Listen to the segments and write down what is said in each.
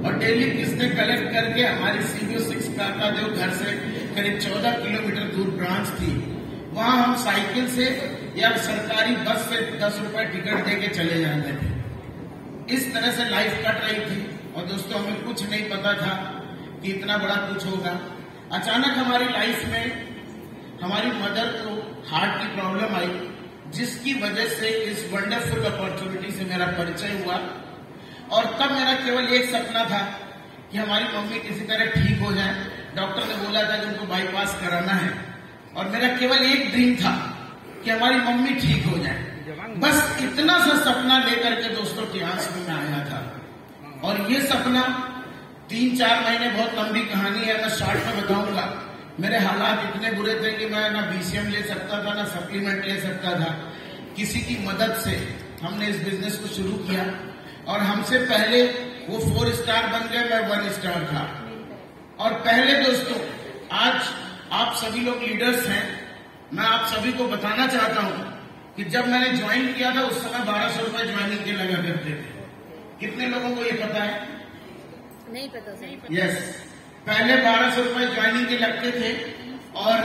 और डेली किस्तें कलेक्ट करके हमारी CBO6 काकादेव घर से करीब 14 किलोमीटर दूर ब्रांच थी, वहां हम साइकिल से या सरकारी बस से 10 रुपए टिकट देके चले जाते थे। इस तरह से लाइफ कट रही थी और दोस्तों हमें कुछ नहीं पता था कि इतना बड़ा कुछ होगा। अचानक हमारी लाइफ में हमारी मदर को हार्ट की प्रॉब्लम आई, जिसकी वजह से इस वंडरफुल अपॉर्चुनिटी से मेरा परिचय हुआ। और तब मेरा केवल एक सपना था कि हमारी मम्मी किसी तरह ठीक हो जाए। डॉक्टर ने बोला था कि उनको बाईपास कराना है और मेरा केवल एक ड्रीम था कि हमारी मम्मी ठीक हो जाए। बस इतना सा सपना लेकर के दोस्तों टियांस में मैं आया था। और ये सपना 3-4 महीने, बहुत लंबी कहानी है, मैं शॉर्ट में बताऊंगा। मेरे हालात इतने बुरे थे कि मैं ना BCM ले सकता था, ना सप्लीमेंट ले सकता था। किसी की मदद से हमने इस बिजनेस को शुरू किया और हमसे पहले वो 4 स्टार बन गए, मैं 1 स्टार था। और पहले दोस्तों, आज आप सभी लोग लीडर्स हैं, मैं आप सभी को बताना चाहता हूं कि जब मैंने ज्वाइन किया था उस समय 1200 रुपए ज्वाइनिंग के लगा करते थे। कितने लोगों को ये पता है? नहीं पता सर। यस, पहले 1200 रुपए ज्वाइनिंग के लगते थे और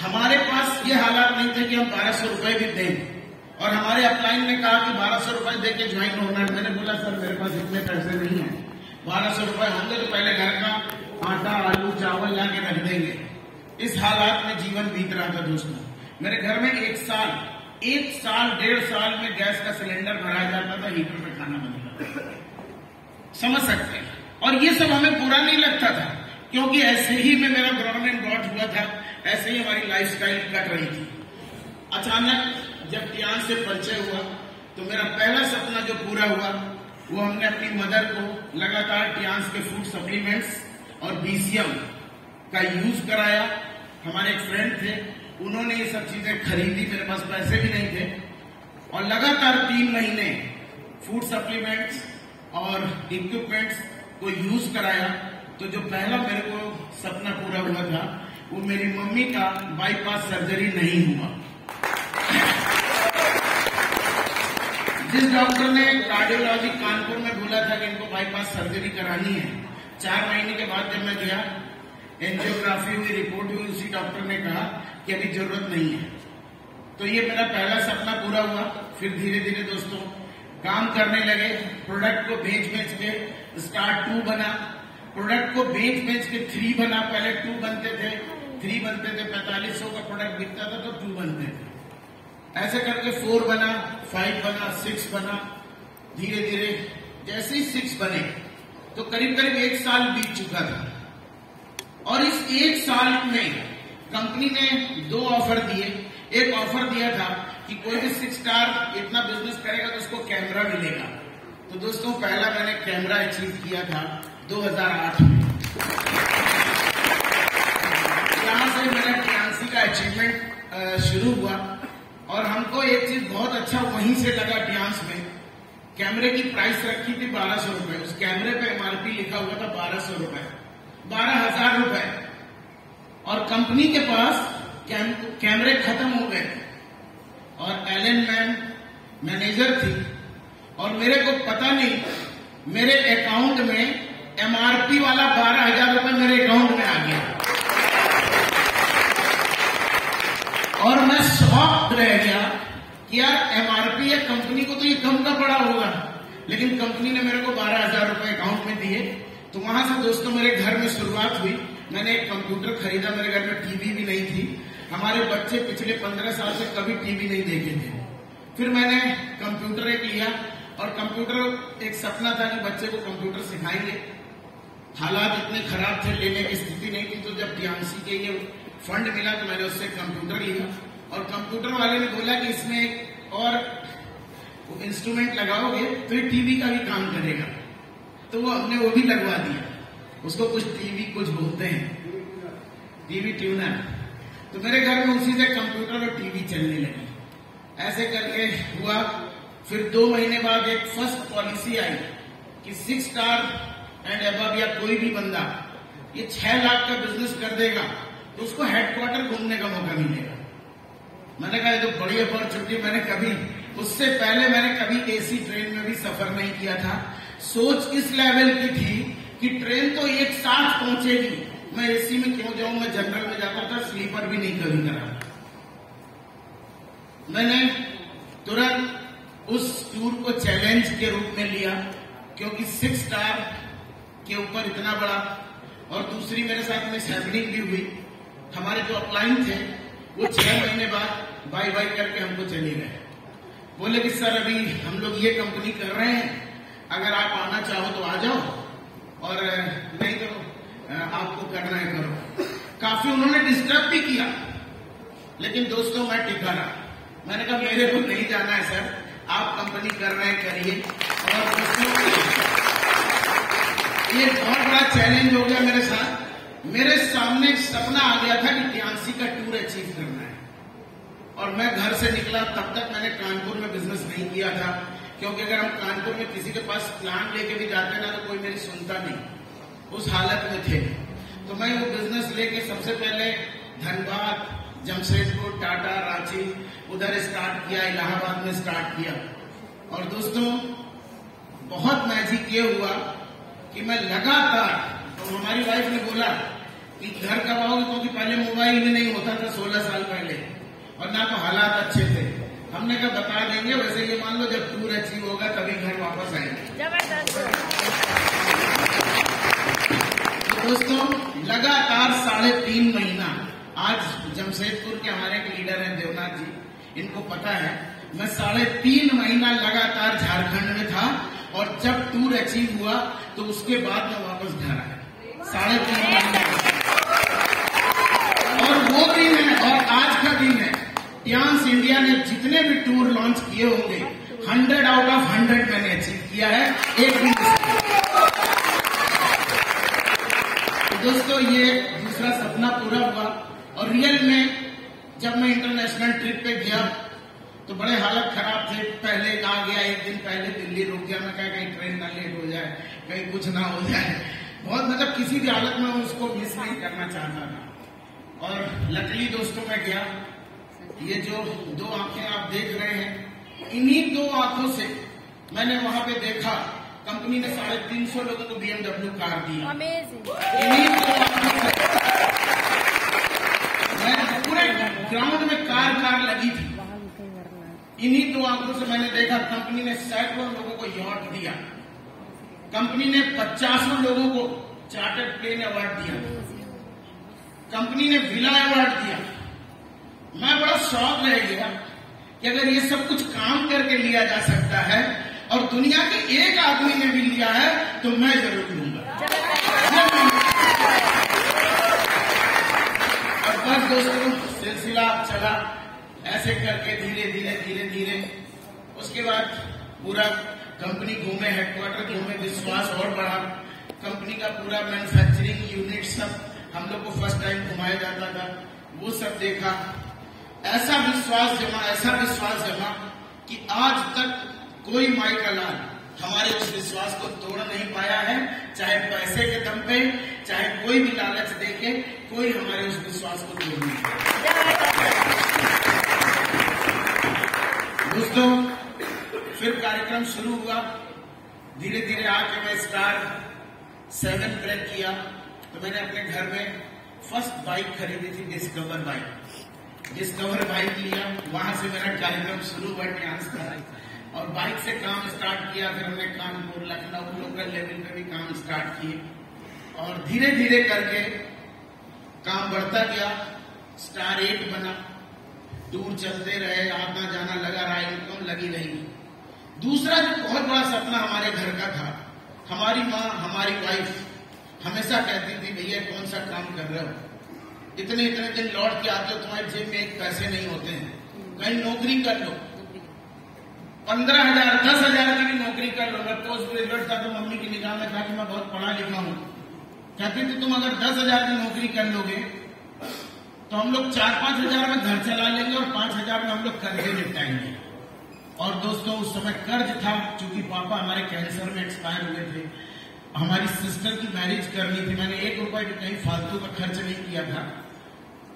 हमारे पास ये हालात नहीं थे कि हम 1200 रुपए भी दें। और हमारे अपलाइन ने कहा कि 1200 रुपए दे के ज्वाइन होना है। मैंने बोला सर मेरे पास इतने पैसे नहीं है, 1200 रुपए होंगे तो पहले घर का आटा, आलू, चावल ला के रख देंगे। इस हालात में जीवन बीत रहा था दोस्तों। मेरे घर में 1 साल, 1.5 साल में गैस का सिलेंडर भराया जाता था, हीटर पे खाना बनता था। समझ सकते हैं। और ये सब हमें बुरा नहीं लगता था, क्योंकि ऐसे ही में मेरा ग्राउंड एंड गॉड हुआ था, ऐसे ही हमारी लाइफस्टाइल कट रही थी। अचानक जब टियांस से परिचय हुआ तो मेरा पहला सपना जो पूरा हुआ वो हमने अपनी मदर को लगातार टियांस के फूड सप्लीमेंट्स और BCM का यूज कराया। हमारे एक फ्रेंड थे, उन्होंने ये सब चीजें खरीदी, मेरे पास पैसे भी नहीं थे। और लगातार 3 महीने फूड सप्लीमेंट्स और इक्विपमेंट्स को यूज कराया। तो जो पहला मेरे को सपना पूरा हुआ था वो मेरी मम्मी का बाईपास सर्जरी नहीं हुआ। जिस डॉक्टर ने कार्डियोलॉजी कानपुर में बोला था कि इनको बाईपास सर्जरी करानी है, 4 महीने के बाद जब मैं गया, एंजियोग्राफी हुई, रिपोर्ट हुई, उसी डॉक्टर ने कहा कि अभी जरूरत नहीं है। तो ये मेरा पहला सपना पूरा हुआ। फिर धीरे धीरे दोस्तों काम करने लगे, प्रोडक्ट को बेच के स्टार्ट 2 बना, प्रोडक्ट को बेच के 3 बना। पहले 2 बनते थे, 3 बनते थे, 4500 का प्रोडक्ट बिकता था तो 2 बनते थे। ऐसे करके 4 बना, 5 बना, 6 बना। धीरे धीरे जैसे ही 6 बने तो करीब 1 साल बीत चुका था। और इस 1 साल में कंपनी ने 2 ऑफर दिए। एक ऑफर दिया था कि कोई भी 6 स्टार इतना बिजनेस करेगा तो उसको कैमरा मिलेगा। तो दोस्तों पहला मैंने कैमरा अचीव किया था 2008 में। यहां से मेरा टियांसी का अचीवमेंट शुरू हुआ। और हमको एक चीज बहुत अच्छा वहीं से लगा टियांस में, कैमरे की प्राइस रखी थी 1200 रुपए, उस कैमरे पे MRP लिखा हुआ था 1200 रुपए, 12,000 रुपए। और कंपनी के पास कैमरे खत्म हो गए और एलन मैन मैनेजर थी और मेरे को पता नहीं, मेरे अकाउंट में MRP वाला 12,000 रुपए मेरे अकाउंट में आ गया। और मैं शॉक्ड रह गया कि यार MRP है, कंपनी को तो ये कम का पड़ा होगा, लेकिन कंपनी ने मेरे को 12,000 रुपए अकाउंट में दिए। तो वहां से दोस्तों मेरे घर में शुरुआत हुई। मैंने एक कंप्यूटर खरीदा, मेरे घर में टीवी भी नहीं थी। हमारे बच्चे पिछले 15 साल से कभी टीवी नहीं देखे थे। फिर मैंने कंप्यूटर एक लिया और कंप्यूटर, एक सपना था कि बच्चे को कंप्यूटर सिखाएंगे। हालात इतने खराब थे, लेने की स्थिति नहीं थी। तो जब टियांसी के ये फंड मिला तो मैंने उससे कंप्यूटर लिया और कंप्यूटर वाले ने बोला कि इसमें एक और इंस्ट्रूमेंट लगाओगे तो ये टीवी का भी काम करेगा। तो वो हमने वो भी लगवा दिया। उसको कुछ टीवी कुछ बोलते हैं, टीवी ट्यूनर। तो मेरे घर में उसी से कंप्यूटर और टीवी चलने लगी। ऐसे करके हुआ। फिर 2 महीने बाद एक फर्स्ट पॉलिसी आई कि 6 स्टार एंड अबव या कोई भी बंदा ये 6 लाख का बिजनेस कर देगा तो उसको हेडक्वार्टर घूमने का मौका मिलेगा। मैंने कहा ये तो बड़ी अपॉर्चुनिटी। मैंने कभी, उससे पहले मैंने कभी AC ट्रेन में भी सफर नहीं किया था। सोच इस लेवल की थी कि ट्रेन तो एक साथ पहुंचेगी, मैं एसी में क्यों जाऊं, मैं जनरल में जाता था, स्लीपर भी नहीं कभी करा। मैंने तुरंत उस टूर को चैलेंज के रूप में लिया, क्योंकि 6 स्टार के ऊपर इतना बड़ा, और दूसरी मेरे साथ में हैपनिंग भी हुई। हमारे जो अपलाइन थे वो 6 महीने बाद बाय बाय करके हमको चले गए। बोले कि सर अभी हम लोग ये कंपनी कर रहे हैं, अगर आप आना चाहो तो आ जाओ, और नहीं तो आपको करना है करो। काफी उन्होंने डिस्टर्ब भी किया, लेकिन दोस्तों मैं टिका रहा। मैंने कहा मेरे को नहीं जाना है सर, आप कंपनी कर रहे हैं करिए। और दोस्तों ये बहुत बड़ा चैलेंज हो गया मेरे साथ। मेरे सामने एक सपना आ गया था कि टियांसी का टूर अचीव करना है, और मैं घर से निकला। तब तक मैंने कानपुर में बिजनेस नहीं किया था, क्योंकि अगर हम कानपुर में किसी के पास प्लान लेके भी जाते ना तो कोई मेरी सुनता नहीं, उस हालत में थे। तो मैं वो बिजनेस लेके सबसे पहले धनबाद, जमशेदपुर, टाटा, रांची उधर स्टार्ट किया, इलाहाबाद में स्टार्ट किया। और दोस्तों बहुत मैजिक ये हुआ कि मैं लगातार, तो हमारी वाइफ ने बोला कि घर कब आओगे, क्योंकि पहले मोबाइल भी नहीं होता था 16 साल पहले, और ना तो हालात अच्छे थे। हमने कहा बता देंगे, वैसे ये मान लो जब टूर अचीव होगा तभी घर वापस आएंगे। तो दोस्तों लगातार 3.5 महीना, आज जमशेदपुर के हमारे एक लीडर हैं देवनाथ जी, इनको पता है, मैं 3.5 महीना लगातार झारखंड में था, और जब टूर अचीव हुआ तो उसके बाद मैं वापस घर आया। 3.5 महीने, और वो दिन है और आज का दिन है। टियांस इंडिया ने जितने भी टूर लॉन्च किए होंगे 100 आउट ऑफ 100 मैंने अचीव किया है एक दिन से। तो दोस्तों ये दूसरा सपना पूरा हुआ, और रियल में जब मैं इंटरनेशनल ट्रिप पे गया तो बड़े हालत खराब थे। पहले कहा गया, एक दिन पहले दिल्ली रुक गया, मैं कहा कहीं ट्रेन ना लेट हो जाए, कहीं कुछ ना हो जाए। बहुत मतलब किसी भी हालत में उसको मिस नहीं करना चाहता था। और लकीली दोस्तों मैं गया, ये जो 2 आंखें आप देख रहे हैं, इन्हीं 2 आंखों से मैंने वहां पे देखा कंपनी ने 350 लोगों को BMW कार दी। इन्हीं 2 आंखों से मैं पूरे ग्राउंड में कार लगी थी। इन्हीं 2 आंखों से मैंने देखा कंपनी ने सैकड़ों लोगों को यॉट दिया, कंपनी ने 50 लोगों को चार्टर्ड प्लेन अवार्ड दिया, कंपनी ने विला अवार्ड दिया। मैं बड़ा शौक रह गया कि अगर ये सब कुछ काम करके लिया जा सकता है और दुनिया के एक आदमी ने भी लिया है तो मैं जरूर लूंगा। और बस दोस्तों सिलसिला चला ऐसे करके धीरे धीरे उसके बाद पूरा कंपनी घूमे, हेडक्वार्टर घूमे, विश्वास और बढ़ा। कंपनी का पूरा मैन्युफैक्चरिंग यूनिट सब हम लोग को फर्स्ट टाइम घुमाया जाता था, वो सब देखा। ऐसा विश्वास जमा कि आज तक कोई माई का लाल हमारे उस विश्वास को तोड़ नहीं पाया है। चाहे पैसे के दम पे, चाहे कोई भी लालच देके, कोई हमारे उस विश्वास को तोड़ नहीं पाया। दोस्तों फिर कार्यक्रम शुरू हुआ, धीरे धीरे आके मैं स्टार 7 क्रैक किया। तो मैंने अपने घर में फर्स्ट बाइक खरीदी थी, डिस्कवर बाइक लिया। वहां से मेरा कार्यक्रम शुरू हुआ डांस का, और बाइक से काम स्टार्ट किया। फिर हमने कानपुर, लखनऊ लोकल लेवल पे भी काम स्टार्ट किए, और धीरे धीरे करके काम बढ़ता गया। स्टार 8 बना, टूर चलते रहे, आना जाना लगा रहा, इनकम लगी रही। दूसरा जो बहुत बड़ा सपना हमारे घर का था, हमारी माँ, हमारी वाइफ हमेशा कहती थी भैया कौन सा काम कर रहे हो, इतने दिन लौट के आते हो, तुम्हारे जेब में एक पैसे नहीं होते हैं, कहीं नौकरी कर लो। 15,000 10,000 की भी नौकरी कर लो। मैं पोस्ट ग्रेजुएट था तो मम्मी की निगाह में था कि मैं बहुत पढ़ा लिखा हूँ। कहती थी तुम अगर 10,000 की नौकरी कर लोगे तो हम लोग 4-5 हजार में घर चला लेंगे और 5,000 में हम लोग कर्जे निपटाएंगे। और दोस्तों उस समय कर्ज था, चूंकि पापा हमारे कैंसर में एक्सपायर हुए थे, हमारी सिस्टर की मैरिज करनी थी। मैंने 1 रुपए भी कहीं फालतू का खर्च नहीं किया था।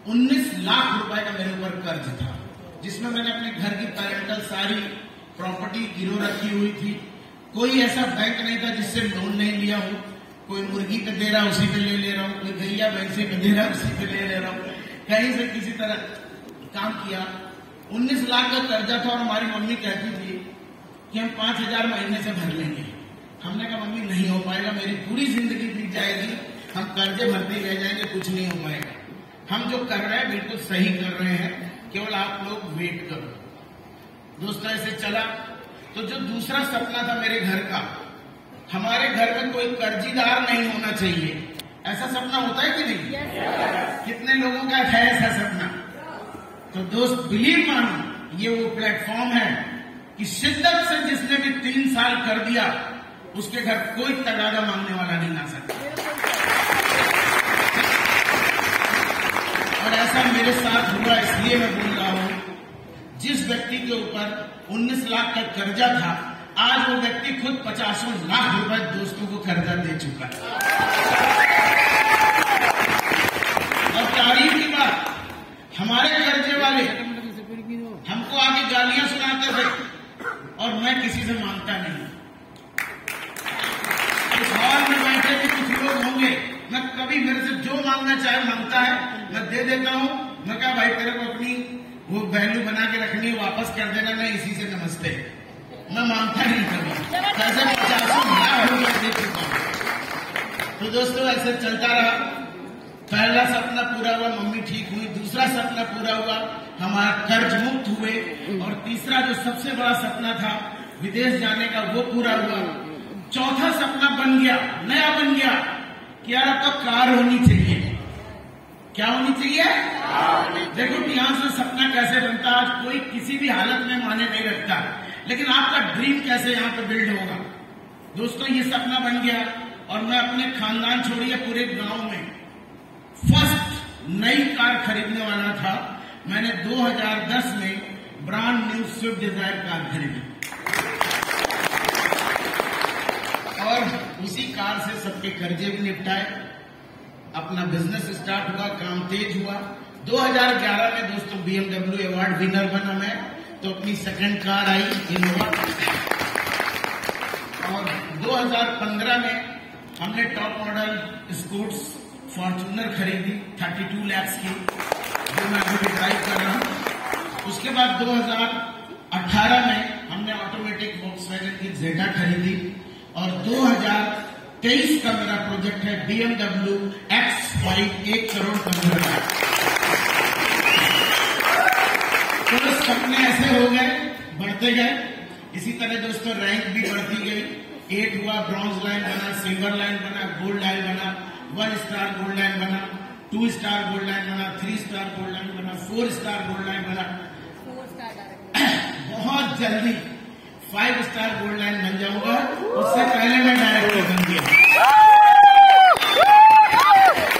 19 लाख रुपए का मेरे ऊपर कर्ज था, जिसमें मैंने अपने घर की पेरेंटल सारी प्रॉपर्टी गिरो रखी हुई थी। कोई ऐसा बैंक नहीं था जिससे लोन नहीं लिया हो। कोई मुर्गी पे दे रहा उसी पे ले रहा हूँ, कोई गैया भैंसे पे दे रहा उसी पे ले रहा हूँ, कहीं से किसी तरह काम किया। 19 लाख का कर्जा था और हमारी मम्मी कहती थी कि हम 5,000 महीने से भर लेंगे। हमने कहा मम्मी नहीं हो पाएगा, मेरी पूरी जिंदगी बीत जाएगी, हम कर्जे भरते रह जाएंगे, कुछ नहीं हो पाएगा। हम जो कर रहे हैं बिल्कुल सही कर रहे हैं, केवल आप लोग वेट करो। दोस्तों ऐसे चला तो जो दूसरा सपना था मेरे घर का, हमारे घर में कोई कर्जीदार नहीं होना चाहिए, ऐसा सपना होता है कि नहीं? कितने लोगों का है ऐसा सपना? तो दोस्त बिलीव मानो, ये वो प्लेटफॉर्म है कि शिद्दत से जिसने भी 3 साल कर दिया उसके घर कोई तगादा मांगने वाला नहीं आ सकता। और ऐसा मेरे साथ हुआ, इसलिए मैं बोल रहा हूं, जिस व्यक्ति के ऊपर 19 लाख का कर्जा था, आज वो व्यक्ति खुद 50 लाख रुपए दोस्तों को कर्जा दे चुका है। और तारीफ की बात, हमारे कर्जे वाले हमको आगे गालियां सुनाते थे और मैं किसी से मांगता नहीं। इस हॉल में बैठे भी कुछ लोग होंगे, मैं कभी मेरे से जो मांगना चाहे मांगता है, मैं दे देता हूं। मैं कहा भाई तेरे को अपनी वो वैल्यू बना के रखनी है, वापस कर देना, मैं इसी से नमस्ते, मैं मांगता नहीं कभी। ऐसे 50 लाख रुपए दे चुका हूं। तो दोस्तों ऐसे चलता रहा। पहला सपना पूरा हुआ, मम्मी ठीक हुई। दूसरा सपना पूरा हुआ, हमारा कर्ज मुक्त हुए। और तीसरा जो सबसे बड़ा सपना था विदेश जाने का, वो पूरा हुआ। चौथा सपना बन गया, नया बन गया कि यार अब तो कार होनी चाहिए। क्या होनी चाहिए? देखो टियांस में सपना कैसे बनता, आज कोई किसी भी हालत में माने नहीं रखता, लेकिन आपका ड्रीम कैसे यहाँ पे बिल्ड होगा। दोस्तों ये सपना बन गया और मैं अपने खानदान छोड़िए पूरे गांव में फर्स्ट नई कार खरीदने वाला था। मैंने 2010 में brand new Swift Dzire car खरीदी और उसी कार से सबके कर्जे भी निपटाए, अपना बिजनेस स्टार्ट हुआ, काम तेज हुआ। 2011 में दोस्तों BMW अवार्ड विनर बना मैं, तो अपनी सेकंड कार आई इनोवा। और 2015 में हमने टॉप मॉडल स्कूट्स फॉर्च्यूनर खरीदी 32 लाख की, जो मैं अभी ड्राइव कर रहा हूं। उसके बाद 2018 में हमने ऑटोमेटिक वॉक्सवैगन की जेडा खरीदी और 2023 का मेरा प्रोजेक्ट है BMW X5 1 करोड़ 15 लाख। तो सपने ऐसे हो गए, बढ़ते गए। इसी तरह दोस्तों रैंक भी बढ़ती गई। 8 हुआ, ब्रॉन्ज लाइन बना, सिल्वर लाइन बना, गोल्ड लाइन बना, 1 स्टार गोल्ड लाइन बना, 2 स्टार गोल्ड लाइन बना, 3 स्टार गोल्ड लाइन बना, 4 स्टार गोल्ड लाइन बना। बहुत जल्दी 5 स्टार गोल्ड लाइन बन जाऊंगा, उससे पहले मैं डायरेक्टर बन गया।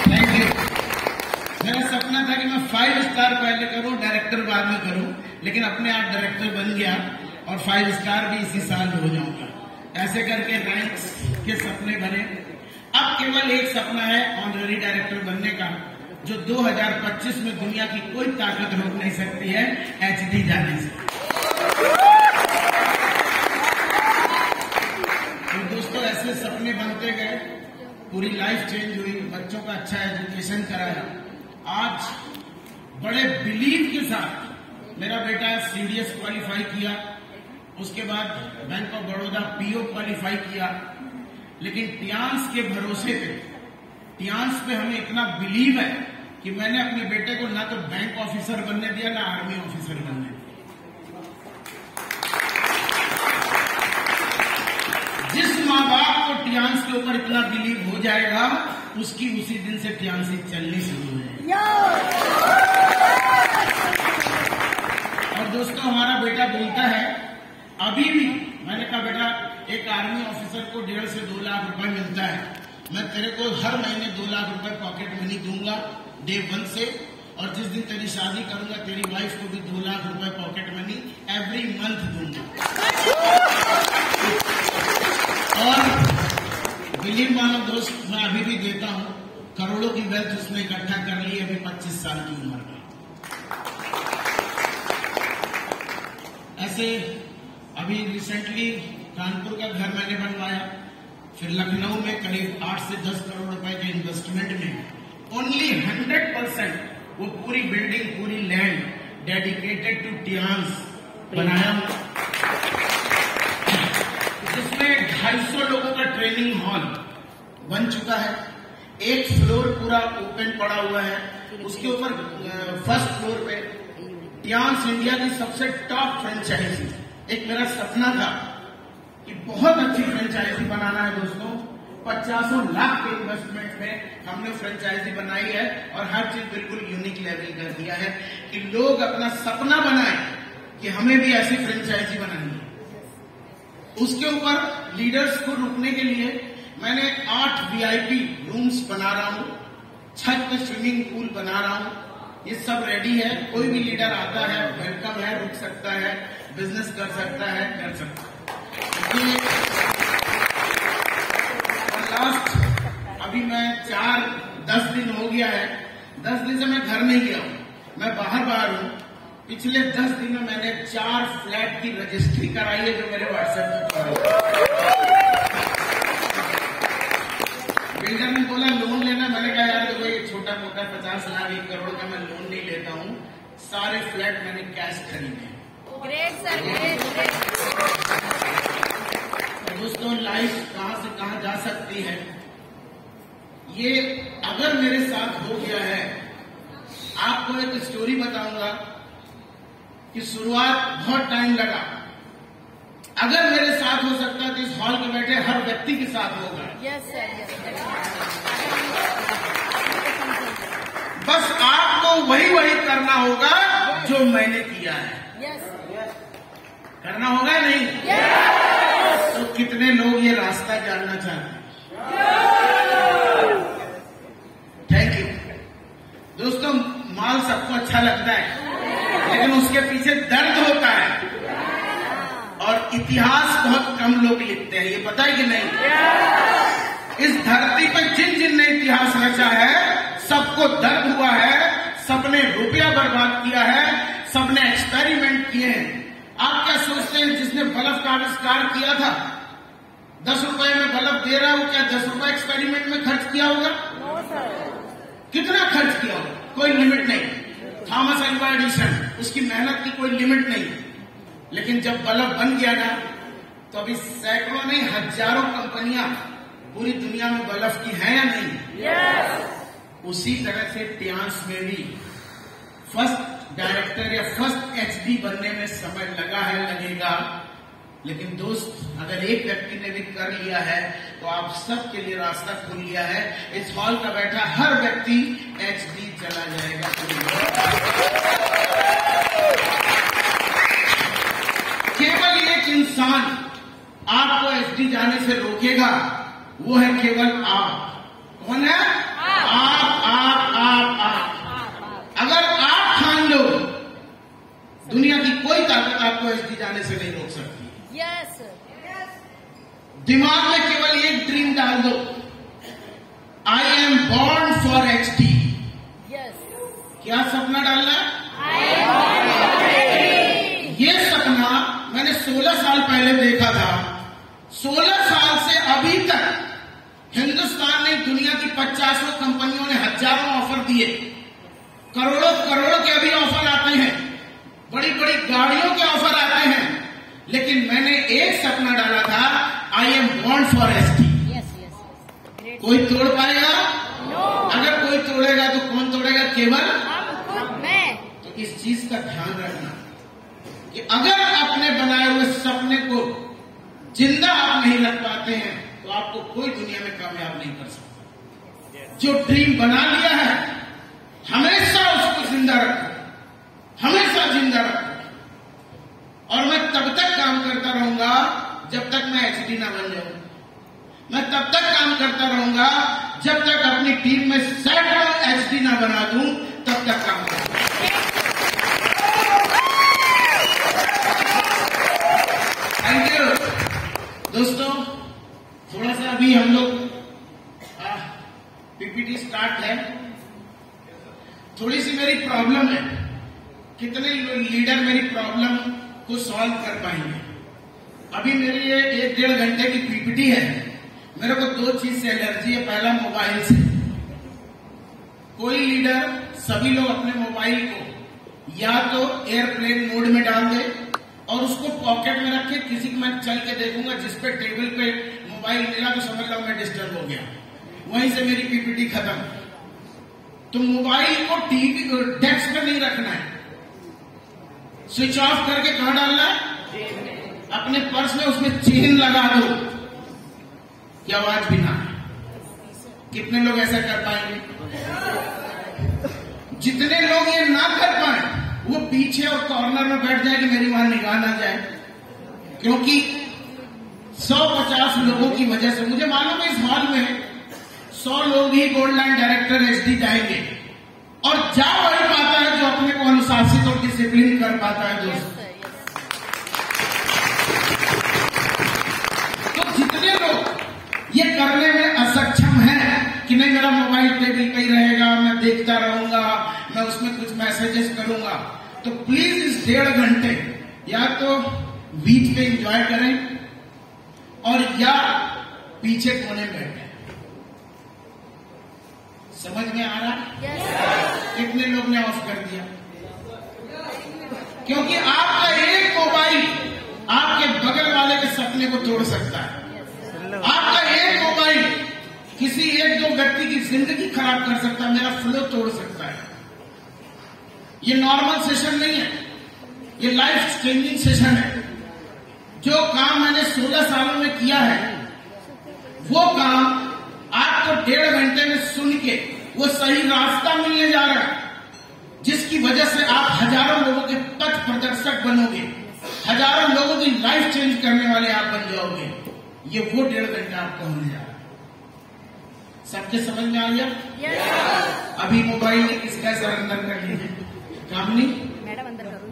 Thank you. मेरा सपना था कि मैं 5 स्टार पहले करूं, डायरेक्टर बाद में करूं, लेकिन अपने आप डायरेक्टर बन गया और 5 स्टार भी इसी साल हो जाऊंगा। ऐसे करके रैंक्स के सपने बने। अब केवल एक सपना है ऑनररी डायरेक्टर बनने का, जो 2025 में दुनिया की कोई ताकत रोक नहीं सकती है HD जाने से। तो दोस्तों ऐसे सपने बनते गए, पूरी लाइफ चेंज हुई, बच्चों का अच्छा एजुकेशन कराया। आज बड़े बिलीव के साथ मेरा बेटा CDS क्वालिफाई किया, उसके बाद bank of Baroda PO qualify किया। लेकिन टियांस के भरोसे पे, टियांस पे हमें इतना बिलीव है कि मैंने अपने बेटे को ना तो बैंक ऑफिसर बनने दिया, ना आर्मी ऑफिसर बनने दिया। जिस माँ बाप को टियांस के ऊपर इतना बिलीव हो जाएगा, उसकी उसी दिन से टियांसी चलनी शुरू हो जाएगी। और दोस्तों हमारा बेटा बोलता है, अभी भी मैंने कहा बेटा एक आर्मी ऑफिसर को 1.5 से 2 लाख रुपए मिलता है, मैं तेरे को हर महीने 2 लाख रुपए पॉकेट मनी दूंगा डे 1 से, और जिस दिन तेरी शादी करूंगा तेरी वाइफ को भी 2 लाख रुपए पॉकेट मनी एवरी मंथ दूंगा। और बिलीव मानो दोस्त, मैं अभी भी देता हूं। करोड़ों की वेल्थ उसने इकट्ठा कर ली अभी 25 साल की उम्र में। ऐसे अभी रिसेंटली कानपुर का घर मैंने बनवाया, फिर लखनऊ में करीब 8 से 10 करोड़ रुपए के इन्वेस्टमेंट में ओनली 100% वो पूरी बिल्डिंग, पूरी लैंड डेडिकेटेड टू टियांस बनाया हूं, जिसमें 250 लोगों का ट्रेनिंग हॉल बन चुका है। एक फ्लोर पूरा ओपन पड़ा हुआ है, उसके ऊपर फर्स्ट फ्लोर पे टियांस इंडिया की सबसे टॉप फ्रेंचाइजी, एक मेरा सपना था कि बहुत अच्छी फ्रेंचाइजी बनाना है दोस्तों। 50 लाख के इन्वेस्टमेंट में हमने फ्रेंचाइजी बनाई है और हर चीज बिल्कुल यूनिक लेवल का दिया है कि लोग अपना सपना बनाए कि हमें भी ऐसी फ्रेंचाइजी बनानी है। उसके ऊपर लीडर्स को रुकने के लिए मैंने 8 VIP रूम्स बना रहा हूं, छत पे स्विमिंग पूल बना रहा हूं। ये सब रेडी है, कोई भी लीडर आता है वेलकम है, रुक सकता है, बिजनेस कर सकता है, कर सकता है। लास्ट अभी मैं 10 दिन हो गया है, 10 दिन से मैं घर नहीं गया हूं, मैं बाहर हूं। पिछले 10 दिन में मैंने 4 फ्लैट की रजिस्ट्री कराई है जो मेरे व्हाट्सएप पर। बिल्डर ने बोला लोन लेना, मैंने कहा यार देखो ये छोटा मोटा 50 लाख 1 करोड़ का मैं लोन नहीं लेता हूं, सारे फ्लैट मैंने कैश खरीदे। Great sir, great. दोस्तों लाइफ कहां से कहां जा सकती है, ये अगर मेरे साथ हो गया है। आपको एक स्टोरी बताऊंगा कि शुरुआत बहुत टाइम लगा, अगर मेरे साथ हो सकता तो इस हॉल में बैठे हर व्यक्ति के साथ होगा। Yes sir, yes. बस आपको वही करना होगा जो मैंने किया है। यस करना होगा नहीं? यस। तो कितने लोग ये रास्ता जानना चाहते हैं? थैंक यू दोस्तों। माल सबको अच्छा लगता है, लेकिन उसके पीछे दर्द होता है और इतिहास बहुत कम लोग लिखते हैं, ये पता है कि नहीं? इस धरती पर जिन ने इतिहास रचा है सबको दर्द हुआ है, सबने रुपया बर्बाद किया है, सबने एक्सपेरिमेंट किए हैं। आप क्या सोचते हैं जिसने बल्ब का आविष्कार किया था 10 रुपए में बल्ब दे रहा हो, क्या 10 रुपए एक्सपेरिमेंट में खर्च किया होगा? कितना खर्च किया होगा? कोई लिमिट नहीं। थॉमस अल्वा एडिसन, उसकी मेहनत की कोई लिमिट नहीं। लेकिन जब बल्ब बन गया ना तो अभी सैकड़ों नहीं हजारों कंपनियां पूरी दुनिया में बल्ब की हैं या नहीं? यस। उसी तरह से टियांस में भी फर्स्ट डायरेक्टर या फर्स्ट HD बनने में समय लगा है, लगेगा। लेकिन दोस्त अगर एक व्यक्ति ने भी कर लिया है तो आप सबके लिए रास्ता खुल गया है। इस हॉल का बैठा हर व्यक्ति HD चला जाएगा। केवल एक इंसान आपको HD जाने से रोकेगा, वो है केवल आप। कौन है? आप। अगर आप ठान लो, दुनिया की कोई ताकत आपको HD जाने से नहीं रोक सकती। यस। दिमाग में केवल एक ड्रीम डाल दो, I am born for HD। Yes. क्या सपना डालना है? I am born for HD। ये सपना मैंने 16 साल पहले देखा था। 16 साल से अभी तक हिंदुस्तान ने दुनिया की 50 कंपनियों ने हजारों ऑफर दिए, करोड़ों के अभी ऑफर आते हैं, बड़ी बड़ी गाड़ियों के ऑफर आते हैं, लेकिन मैंने एक सपना डाला था, I am born for HD। Yes. कोई तोड़ पाएगा? नो। अगर कोई तोड़ेगा तो कौन तोड़ेगा? केवल मैं। तो इस चीज का ध्यान रखना कि अगर अपने बनाए हुए सपने को जिंदा आप नहीं रख पाते हैं तो आपको कोई दुनिया में कामयाब नहीं कर सकता। जो ड्रीम बना लिया है हमेशा उसको जिंदा रखो, हमेशा जिंदा रखो। और मैं तब तक काम करता रहूंगा जब तक मैं HD ना बन जाऊं। मैं तब तक काम करता रहूंगा जब तक अपनी टीम में सैकड़ों HD ना बना दूं, तब तक काम करूंगा। थैंक यू दोस्तों। थोड़ा सा अभी हम लोग PPT स्टार्ट है। थोड़ी सी मेरी प्रॉब्लम है, कितने लीडर मेरी प्रॉब्लम को सॉल्व कर पाएंगे? अभी मेरी ये 1-1.5 घंटे की PPT है, मेरे को 2 चीज से एलर्जी है। पहला, मोबाइल से। कोई लीडर, सभी लोग अपने मोबाइल को या तो एयरप्लेन मोड में डाल दे और उसको पॉकेट में रखे। किसी को मैं चल के देखूंगा जिसपे टेबल पे मोबाइल मिला तो समझ लो मैं डिस्टर्ब हो गया, वहीं से मेरी पीपीटी खत्म। तो मोबाइल को टीवी डेस्क पे नहीं रखना है, स्विच ऑफ करके कहां डालना है? अपने पर्स में, उसमें चेन लगा दो कि आवाज भी ना आए। कितने लोग ऐसा कर पाएंगे? जितने लोग ये ना कर पाए वो पीछे और कॉर्नर में बैठ जाए कि मेरी वहां निगाह ना जाए, क्योंकि 150 लोगों की वजह से, मुझे मालूम है इस हॉल में 100 लोग ही गोल्ड लाइन डायरेक्टर एचडी जाएंगे और जा वही पाता है जो अपने को अनुशासित और डिसिप्लिन कर पाता है। दोस्त, तो जितने लोग ये करने में असक्षम हैं कि नहीं मेरा मोबाइल टेबल पे ही रहेगा, मैं देखता रहूंगा, मैं उसमें कुछ मैसेजेस करूंगा, तो प्लीज इस 1.5 घंटे या तो बीच पे एंजॉय करें और या पीछे कोने में बैठे। समझ में आ रहा है? कितने लोग ने ऑफ कर दिया? क्योंकि आपका एक मोबाइल आपके बगल वाले के सपने को तोड़ सकता है। आपका एक मोबाइल किसी 1-2 व्यक्ति की जिंदगी खराब कर सकता है, मेरा फ्लो तोड़ सकता है। ये नॉर्मल सेशन नहीं है, ये लाइफ चेंजिंग सेशन है। जो काम मैंने 16 सालों में किया है वो काम आपको 1.5 घंटे में सुन के वो सही रास्ता मिलने जा रहा है, जिसकी वजह से आप हजारों लोगों के पथ प्रदर्शक बनोगे, हजारों लोगों की लाइफ चेंज करने वाले आप बन जाओगे। ये वो 1.5 घंटा आपको होने जा रहा है। सबके समझ में आ गया? अभी मोबाइल ने किसका सर अंदर कर लिया? काम नहीं, मैडम अंदर करो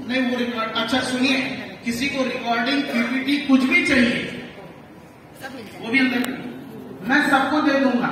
नहीं वो रिकॉर्ड। अच्छा सुनिए, किसी को रिकॉर्डिंग, पीपीटी कुछ भी चाहिए सब मिल जाए। वो भी अंदर, मैं सबको दे दूंगा।